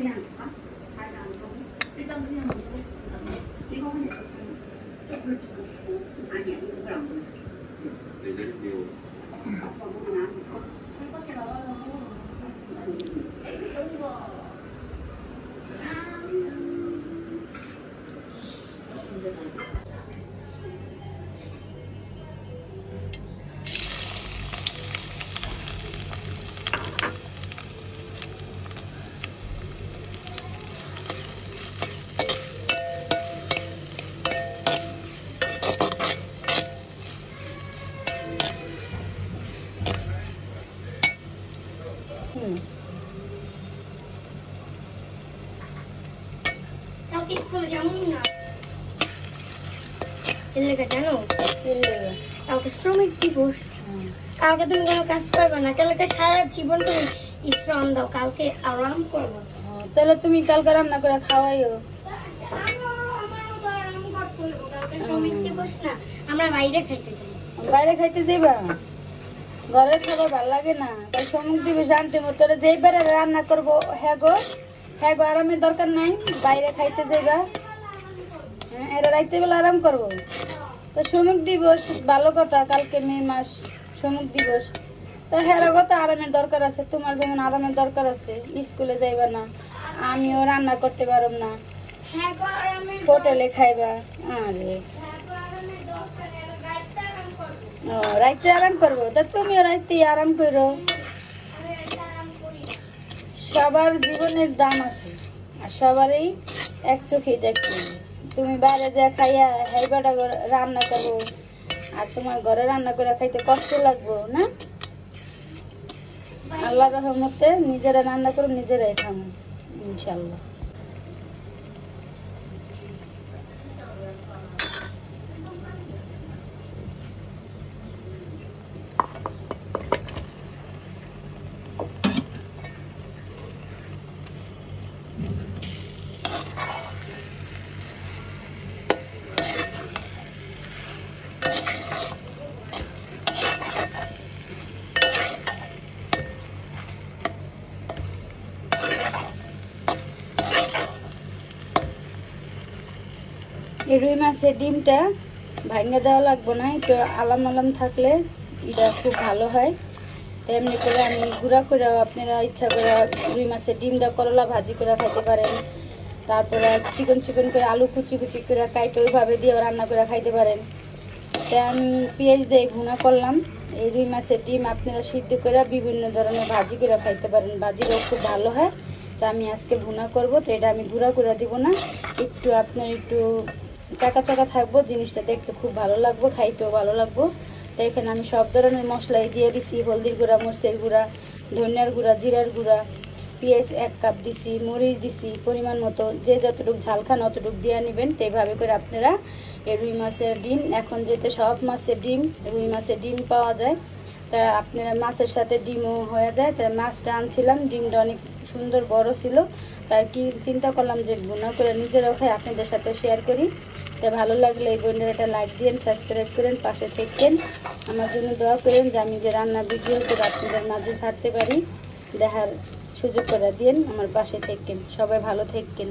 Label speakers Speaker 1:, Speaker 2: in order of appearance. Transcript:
Speaker 1: 그냥 할까? 아니 안 하고 일단 그냥 먹고 그다음에 이거 하니까 쪽을 주고 아니야 이걸 안 보여줄게.
Speaker 2: 네, 내릴게요.
Speaker 1: 아빠 먹으나 밖에 나가려고 이런 거.
Speaker 3: কালকে স্কুলে যাবো না এলাকা জানো কালকে শ্রমিক দিবস কালকে তুমি কোনো কাজ করবে না কালকে সারা জীবন তুমি বিশ্রাম দাও কালকে আরাম করবো
Speaker 4: তাহলে তুমি কালকে রান্না করে খাওয়াইও
Speaker 3: আমারও তো আরাম করতে হইব কালকে শ্রমিক দিবস না আমরা বাইরে খাইতে যাই
Speaker 4: বাইরে খাইতে যাইবা ঘরের খাবার ভালো লাগে না তাই সমুখ দিবস আনতে তোরা যেই বারে রান্না করবো হ্যাঁ গো আরামের দরকার নাই বাইরে খাইতে যাইবা হ্যাঁ এরা রাইতে বেলা আরাম করবো তো সমুখ দিবস ভালো কথা কালকে মে মাস সমুখ দিবস তো হ্যাঁ তো আরামের দরকার আছে তোমার যেমন আরামের দরকার আছে স্কুলে যাইবা না আমিও রান্না করতে পারব না
Speaker 3: হ্যাঁ গো আরামের
Speaker 4: হোটেলে খাইবা আরে ও রাইতে আরাম করবো তা তুমিও রাইতে আরাম করো সবার জীবনের দাম আছে আর সবারই এক চোখেই দেখতে তুমি বাইরে যা খাইয়া হাইবাটা রান্না করো আর তোমার ঘরে রান্না করে খাইতে কষ্ট লাগবো না আল্লাহ রহমতে নিজেরা রান্না করো নিজেরাই খাবো ইনশাল্লাহ এই রুই মাছের ডিমটা ভাঙে দেওয়া লাগবে না একটু আলাম আলাম থাকলে এটা খুব ভালো হয় এমনি করে আমি গুঁড়া করে আপনারা ইচ্ছা করে রুই মাছের ডিম দা করলা ভাজি করে খাইতে পারেন তারপরে চিকন চিকন করে আলু কুচি কুচি করে কাইটে ওইভাবে দিয়ে রান্না করে খাইতে পারেন তাই আমি পেঁয়াজ দিয়ে ভুনা করলাম এই রুই মাছের ডিম আপনারা সিদ্ধ করে বিভিন্ন ধরনের ভাজি করে খাইতে পারেন ভাজিটাও খুব ভালো হয় তা আমি আজকে ভুনা করব তো এটা আমি গুঁড়া করে দিব না একটু আপনার একটু চাকা চাকা থাকবো জিনিসটা দেখতে খুব ভালো লাগবে খাইতেও ভালো লাগবো তো এখানে আমি সব ধরনের মশলাই দিয়ে দিছি হলদির গুঁড়া মরিচের গুঁড়া ধনিয়ার গুঁড়া জিরার গুঁড়া পেঁয়াজ 1 কাপ দিছি মরিচ দিছি পরিমাণ মতো যে যতটুকু ঝাল খান অতটুকু দিয়ে নেবেন তো এইভাবে করে আপনারা এই রুই মাছের ডিম এখন যেতে সব মাছের ডিম রুই মাছের ডিম পাওয়া যায় তা আপনারা মাছের সাথে ডিমও হয়ে যায় তাই মাছটা আনছিলাম ডিমটা অনেক সুন্দর বড় ছিল তাই কি চিন্তা করলাম যে ভুনা করে নিজেরাও খাই আপনাদের সাথে শেয়ার করি তাই ভালো লাগলে এই বোনের একটা লাইক দিন সাবস্ক্রাইব করেন পাশে থাকেন আমার জন্য দোয়া করেন যে আমি যে রান্না ভিডিও করে আপনাদের মাঝে ছাড়তে পারি দেখার সুযোগ করে দিন আমার পাশে থাকেন সবাই ভালো থাকেন